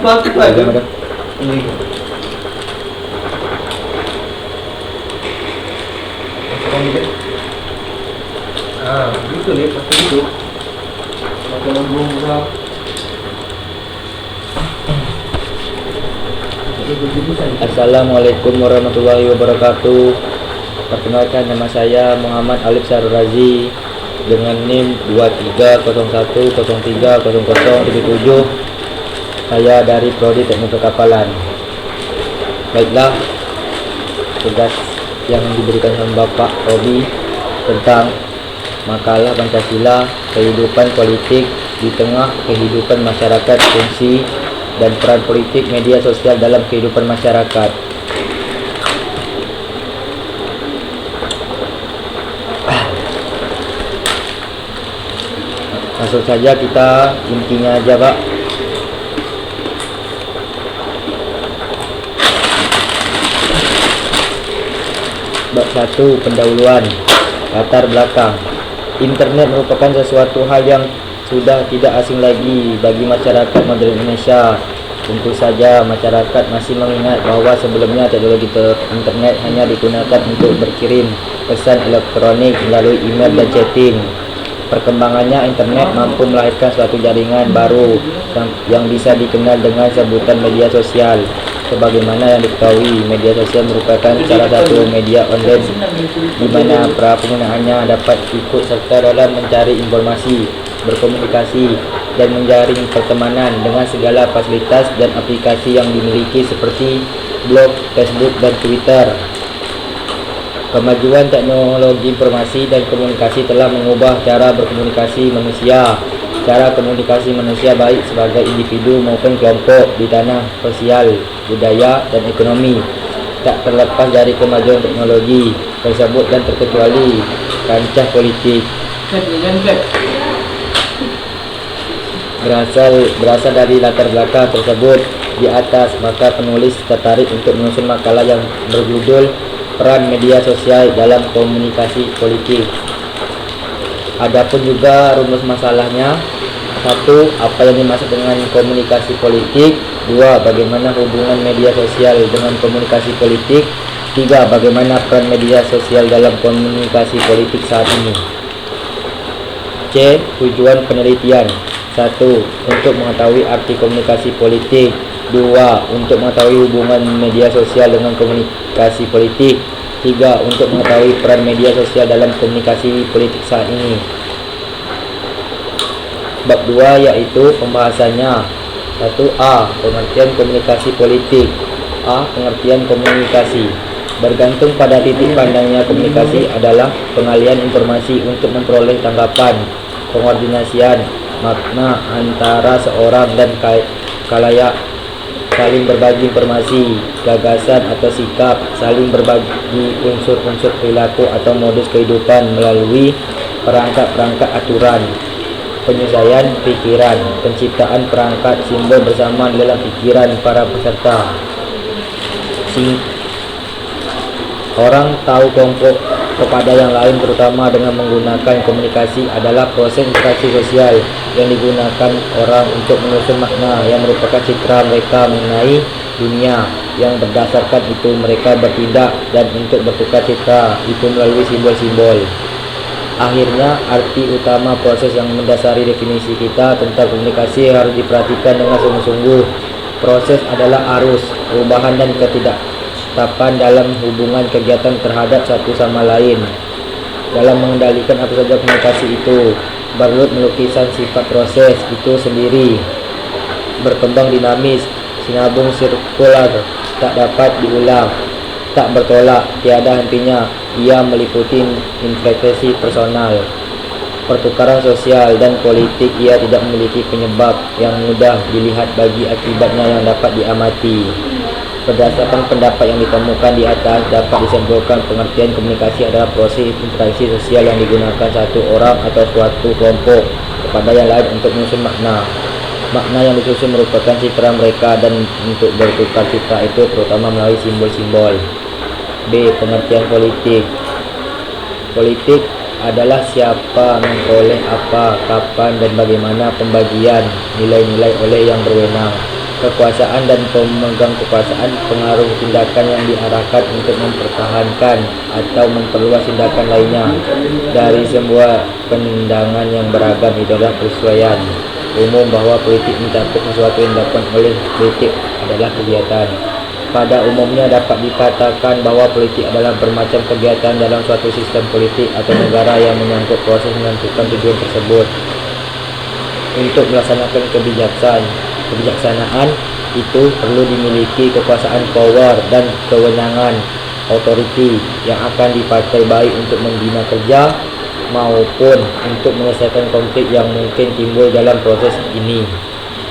Patu aja. Gitu deh, pasti gitu. Kalau belum udah. Assalamualaikum warahmatullahi wabarakatuh. Perkenalkan, nama saya Muhammad Alif Sarurazi dengan NIM 2301030077. Saya dari Prodi Teknik Perkapalan. Baiklah, tugas yang diberikan sama Bapak Robi tentang makalah Pancasila, kehidupan politik di tengah kehidupan masyarakat, fungsi dan peran politik media sosial dalam kehidupan masyarakat. Langsung saja kita intinya aja, Pak. Bab 1, pendahuluan. Latar belakang. Internet merupakan sesuatu hal yang sudah tidak asing lagi bagi masyarakat modern Indonesia. Tentu saja masyarakat masih mengingat bahwa sebelumnya teknologi internet hanya digunakan untuk berkirim pesan elektronik melalui email dan chatting. Perkembangannya, internet mampu melahirkan suatu jaringan baru yang bisa dikenal dengan sebutan media sosial. Sebagaimana yang diketahui, media sosial merupakan salah satu media online di mana para penggunaannya dapat ikut serta dalam mencari informasi, berkomunikasi, dan menjaring pertemanan dengan segala fasilitas dan aplikasi yang dimiliki seperti blog, Facebook, dan Twitter. Kemajuan teknologi informasi dan komunikasi telah mengubah cara berkomunikasi manusia. Cara komunikasi manusia baik sebagai individu maupun kelompok di tanah sosial, budaya, dan ekonomi tak terlepas dari kemajuan teknologi tersebut dan terkecuali kancah politik. Berasal dari latar belakang tersebut di atas, maka penulis tertarik untuk menyusun makalah yang berjudul Peran Media Sosial dalam Komunikasi Politik. Adapun juga rumus masalahnya: 1. Apa yang dimaksud dengan komunikasi politik? 2. Bagaimana hubungan media sosial dengan komunikasi politik? 3. Bagaimana peran media sosial dalam komunikasi politik saat ini? C. Tujuan penelitian: 1. Untuk mengetahui arti komunikasi politik. 2. Untuk mengetahui hubungan media sosial dengan komunikasi politik. 3. Untuk mengetahui peran media sosial dalam komunikasi politik saat ini. Bab 2 yaitu pembahasannya. 1a. Pengertian komunikasi politik. A. Pengertian komunikasi. Bergantung pada titik pandangnya, komunikasi adalah pengalian informasi untuk memperoleh tanggapan, pengordinasian makna antara seorang dan khalayak, saling berbagi informasi, gagasan atau sikap, saling berbagi unsur-unsur perilaku atau modus kehidupan melalui perangkat-perangkat aturan, penyelesaian pikiran, penciptaan perangkat simbol bersama dalam pikiran para peserta. Orang tahu kelompok kepada yang lain, terutama dengan menggunakan komunikasi, adalah proses interaksi sosial yang digunakan orang untuk menyusun makna yang merupakan citra mereka mengenai dunia. Yang berdasarkan itu mereka bertindak dan untuk bertukar citra itu melalui simbol-simbol. Akhirnya, arti utama proses yang mendasari definisi kita tentang komunikasi harus diperhatikan dengan sungguh-sungguh. Proses adalah arus, perubahan dan ketidaktapan dalam hubungan kegiatan terhadap satu sama lain. Dalam mengendalikan apa saja komunikasi itu, Berlut melukisan sifat proses itu sendiri berkembang dinamis, sinabung sirkular, tak dapat diulang, tak bertolak, tiada hentinya. Ia meliputi intervensi personal, pertukaran sosial, dan politik. Ia tidak memiliki penyebab yang mudah dilihat bagi akibatnya yang dapat diamati. Berdasarkan pendapat yang ditemukan di atas, dapat disimpulkan pengertian komunikasi adalah proses interaksi sosial yang digunakan satu orang atau suatu kelompok kepada yang lain untuk menyusun makna. Makna yang disusun merupakan citra mereka, dan untuk bertukar citra itu terutama melalui simbol-simbol. B. Pengertian politik. Politik adalah siapa memperoleh apa, kapan, dan bagaimana pembagian nilai-nilai oleh yang berwenang. Kekuasaan dan pemegang kekuasaan pengaruh tindakan yang diarahkan untuk mempertahankan atau memperluas tindakan lainnya. Dari sebuah pandangan yang beragam, itu adalah persesuaian umum bahwa politik mencakup sesuatu yang dilakukan oleh politik adalah kegiatan. Pada umumnya dapat dikatakan bahwa politik adalah bermacam kegiatan dalam suatu sistem politik atau negara yang menyangkut proses menentukan tujuan tersebut. Untuk melaksanakan kebijaksanaan itu perlu dimiliki kekuasaan, power, dan kewenangan authority yang akan dipakai baik untuk membina kerja maupun untuk menyelesaikan konflik yang mungkin timbul dalam proses ini.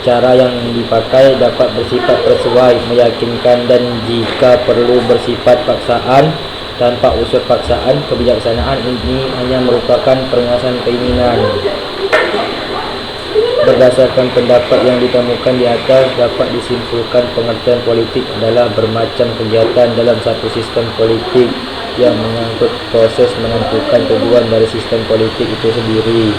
Cara yang dipakai dapat bersifat persuai, meyakinkan, dan jika perlu bersifat paksaan. Tanpa unsur paksaan, kebijaksanaan ini hanya merupakan perengasan keinginan. Berdasarkan pendapat yang ditemukan di atas, dapat disimpulkan pengertian politik adalah bermacam kegiatan dalam satu sistem politik yang menyangkut proses menentukan tujuan dari sistem politik itu sendiri.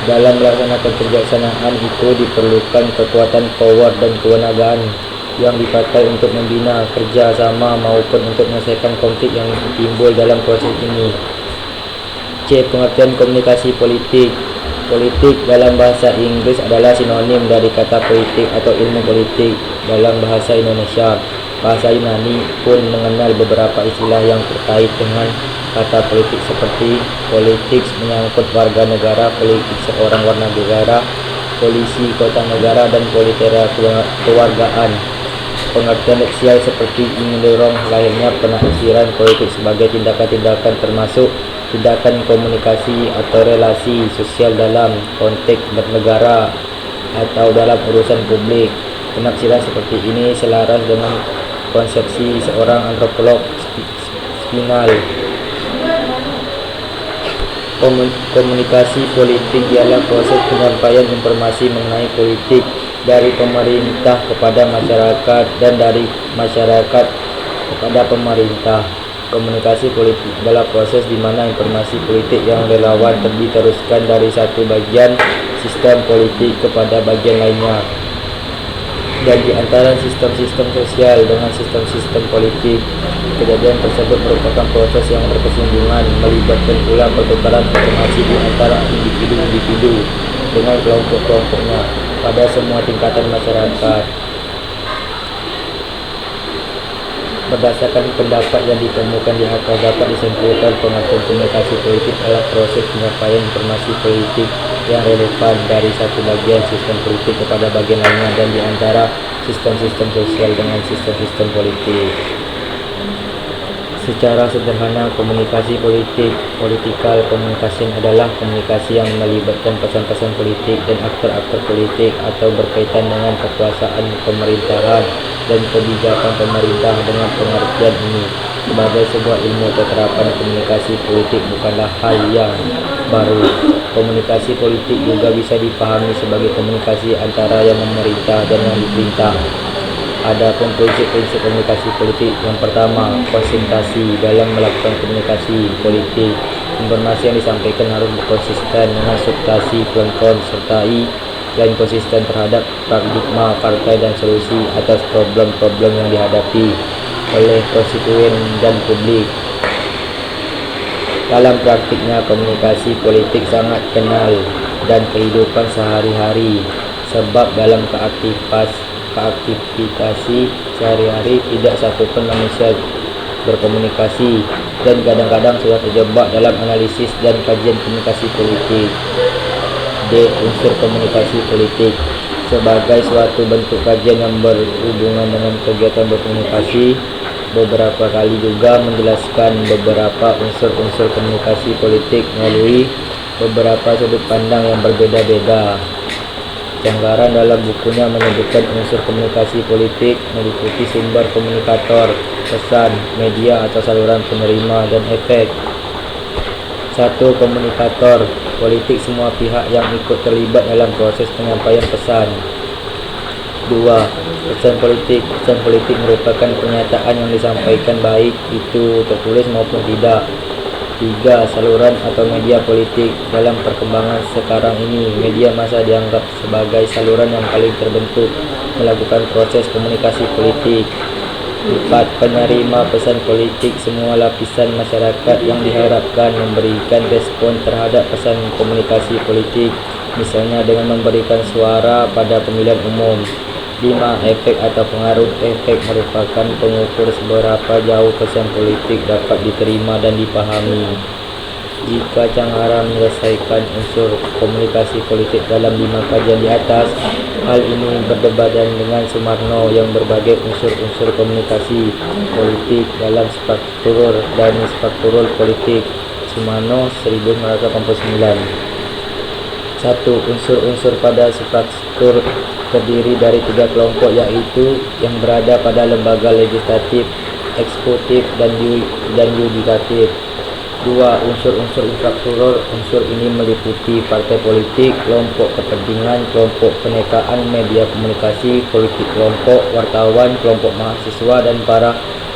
Dalam melaksanakan kebijaksanaan itu diperlukan kekuatan, power, dan kewenangan yang dipakai untuk membina kerja sama maupun untuk menyelesaikan konflik yang timbul dalam proses ini. C. Pengertian komunikasi politik. Politik dalam bahasa Inggris adalah sinonim dari kata politik atau ilmu politik dalam bahasa Indonesia. Bahasa Yunani pun mengenal beberapa istilah yang terkait dengan kata politik seperti politics menyangkut warga negara, politik seorang warga negara, polisi kota negara, dan politera kewargaan. Pengertian leksial seperti mendorong lahirnya penafsiran politik sebagai tindakan-tindakan termasuk tindakan komunikasi atau relasi sosial dalam konteks bernegara atau dalam urusan publik. Penafsiran seperti ini selaras dengan konsepsi seorang antropolog Spinal. Komunikasi politik ialah proses penyampaian informasi mengenai politik dari pemerintah kepada masyarakat dan dari masyarakat kepada pemerintah. Komunikasi politik adalah proses di mana informasi politik yang relawan diteruskan dari satu bagian sistem politik kepada bagian lainnya. Dan di antara sistem-sistem sosial dengan sistem-sistem politik, kejadian tersebut merupakan proses yang berkesinambungan, melibatkan pula pertukaran informasi di antara individu-individu dengan kelompok-kelompoknya pada semua tingkatan masyarakat. Berdasarkan pendapat yang ditemukan di atas, dapat disimpulkan pengertian komunikasi politik adalah proses penyampaian informasi politik yang relevan dari satu bagian sistem politik kepada bagian lainnya dan di antara sistem-sistem sosial dengan sistem-sistem politik. Secara sederhana, komunikasi politik, political communication, adalah komunikasi yang melibatkan pesan-pesan politik dan aktor-aktor politik atau berkaitan dengan kekuasaan pemerintahan dan kebijakan pemerintah. Dengan pengertian ini, sebagai sebuah ilmu keterapan, komunikasi politik bukanlah hal yang baru. Komunikasi politik juga bisa dipahami sebagai komunikasi antara yang memerintah dan yang diperintah. Adapun prinsip-prinsip komunikasi politik, yang pertama, konsentrasi. Dalam melakukan komunikasi politik, informasi yang disampaikan harus konsisten dengan substansi, sertai dan konsisten terhadap paradigma partai dan solusi atas problem-problem yang dihadapi oleh konstituen dan publik. Dalam praktiknya, komunikasi politik sangat kenal dan kehidupan sehari-hari, sebab dalam aktivitas sehari-hari tidak satupun manusia berkomunikasi dan kadang-kadang sudah terjebak dalam analisis dan kajian komunikasi politik. D. Unsur komunikasi politik. Sebagai suatu bentuk kajian yang berhubungan dengan kegiatan berkomunikasi, beberapa kali juga menjelaskan beberapa unsur-unsur komunikasi politik melalui beberapa sudut pandang yang berbeda-beda. Canggaran dalam bukunya menyebutkan unsur komunikasi politik meliputi sumber komunikator, pesan, media atau saluran penerima, dan efek. 1. Komunikator politik, semua pihak yang ikut terlibat dalam proses penyampaian pesan. 2. Pesan politik. Pesan politik merupakan pernyataan yang disampaikan baik itu tertulis maupun tidak. 3. Saluran atau media politik. Dalam perkembangan sekarang ini, media massa dianggap sebagai saluran yang paling terbentuk melakukan proses komunikasi politik. 4. Penerima pesan politik. Semua lapisan masyarakat yang diharapkan memberikan respon terhadap pesan komunikasi politik, misalnya dengan memberikan suara pada pemilihan umum. 5. Efek atau pengaruh. Efek merupakan pengukur seberapa jauh pesan politik dapat diterima dan dipahami. Jika Canghara menyelesaikan unsur komunikasi politik dalam 5 kajian di atas, hal ini berdebadan dengan Sumarno yang berbagai unsur-unsur komunikasi politik dalam struktur dan strukturul politik. Sumarno 1989. 1. Unsur-unsur pada struktur terdiri dari 3 kelompok, yaitu yang berada pada lembaga legislatif, eksekutif, dan yudikatif. 2. Unsur-unsur infrastruktur. Unsur ini meliputi partai politik, kelompok kepentingan, kelompok penekaan media komunikasi politik, kelompok wartawan, kelompok mahasiswa, dan para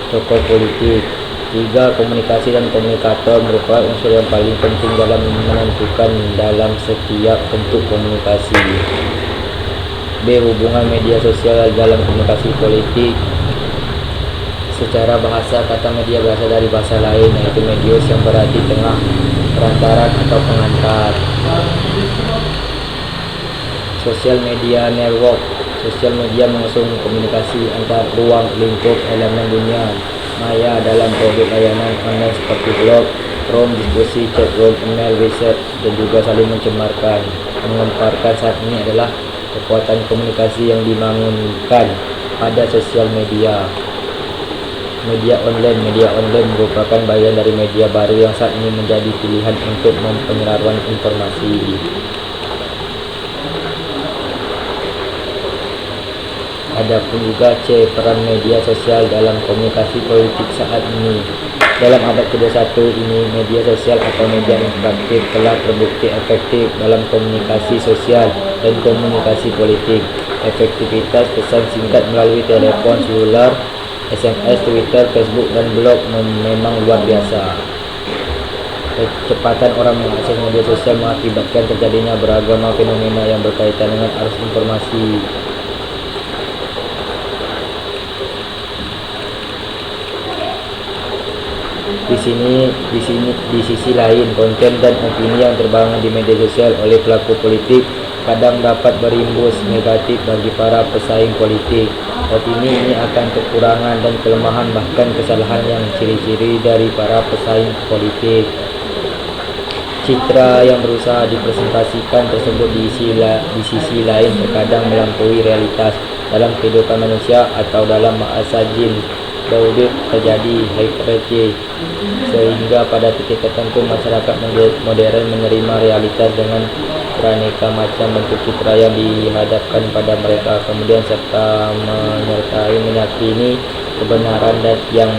tokoh politik. 3. Komunikasi dan komunikator merupakan unsur yang paling penting dalam menentukan dalam setiap bentuk komunikasi. B. Hubungan media sosial dalam komunikasi politik. Secara bahasa, kata media berasal dari bahasa lain, yaitu medios, yang berarti tengah, perantaran, atau pengantar. Sosial media network. Sosial media mengusung komunikasi antar ruang lingkup elemen dunia maya dalam produk layanan online seperti blog, forum, diskusi, chat room, email, website, dan juga saling mencemarkan. Mengemparkan saat ini adalah kekuatan komunikasi yang dibangunkan pada sosial media. Media online merupakan bagian dari media baru yang saat ini menjadi pilihan untuk penyebaran informasi. Adapun juga C. Peran media sosial dalam komunikasi politik saat ini. Dalam abad ke-21 ini, media sosial atau media interaktif telah terbukti efektif dalam komunikasi sosial dan komunikasi politik. Efektivitas pesan singkat melalui telepon seluler, SMS, Twitter, Facebook, dan blog memang luar biasa. Kecepatan orang mengakses media sosial mengakibatkan terjadinya beragam fenomena yang berkaitan dengan arus informasi. Di sisi lain, konten dan opini yang terbangun di media sosial oleh pelaku politik kadang dapat berimbas negatif bagi para pesaing politik. Opini ini akan kekurangan dan kelemahan, bahkan kesalahan yang ciri-ciri dari para pesaing politik. Citra yang berusaha dipresentasikan tersebut di sisi lain terkadang melampaui realitas dalam kehidupan manusia, atau dalam bahasa Jin Daudit terjadi hyperreactive, sehingga pada titik tertentu masyarakat modern menerima realitas dengan beraneka macam bentuk citra yang dihadapkan pada mereka, kemudian serta meyakini kebenaran dan yang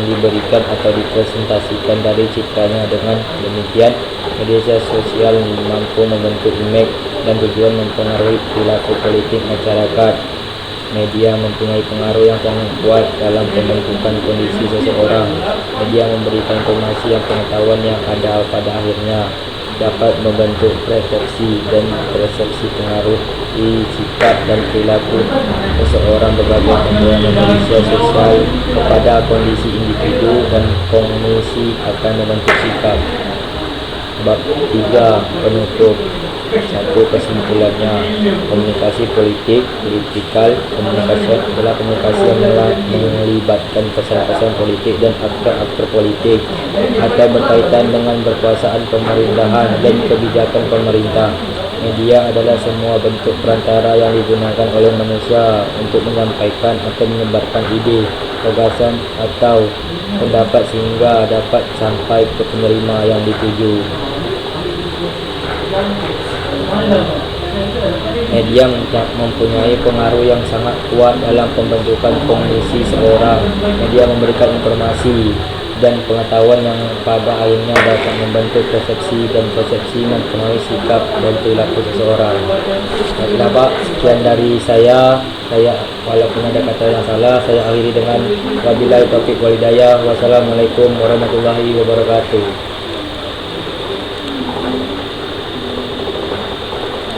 diberikan atau dipresentasikan dari citranya. Dengan demikian, media sosial mampu membentuk image dan tujuan mempengaruhi perilaku politik masyarakat. Media mempunyai pengaruh yang sangat kuat dalam pembentukan kondisi seseorang. Media memberikan informasi yang pengetahuan yang ada pada akhirnya dapat membentuk persepsi dan persepsi pengaruh di sikap dan perilaku seseorang. Berbagai komponen manusia sosial kepada kondisi individu dan kognisi akan membentuk sikap. Bab 3. Penutup. 1. Kesimpulannya, komunikasi political communication adalah komunikasi yang melibatkan pesan-pesan politik dan aktor-aktor politik atau berkaitan dengan berkuasaan pemerintahan dan kebijakan pemerintah. Media adalah semua bentuk perantara yang digunakan oleh manusia untuk menyampaikan atau menyebarkan ide, gagasan, atau pendapat sehingga dapat sampai ke penerima yang dituju. Media mempunyai pengaruh yang sangat kuat dalam pembentukan kognisi seorang. Media memberikan informasi dan pengetahuan yang pada akhirnya dapat membentuk persepsi, dan persepsi mempengaruhi sikap dan perilaku seseorang. Baik, sekian dari saya walaupun ada kata yang salah, saya akhiri dengan wabillahi taufiq wal hidayah. Wassalamualaikum warahmatullahi wabarakatuh.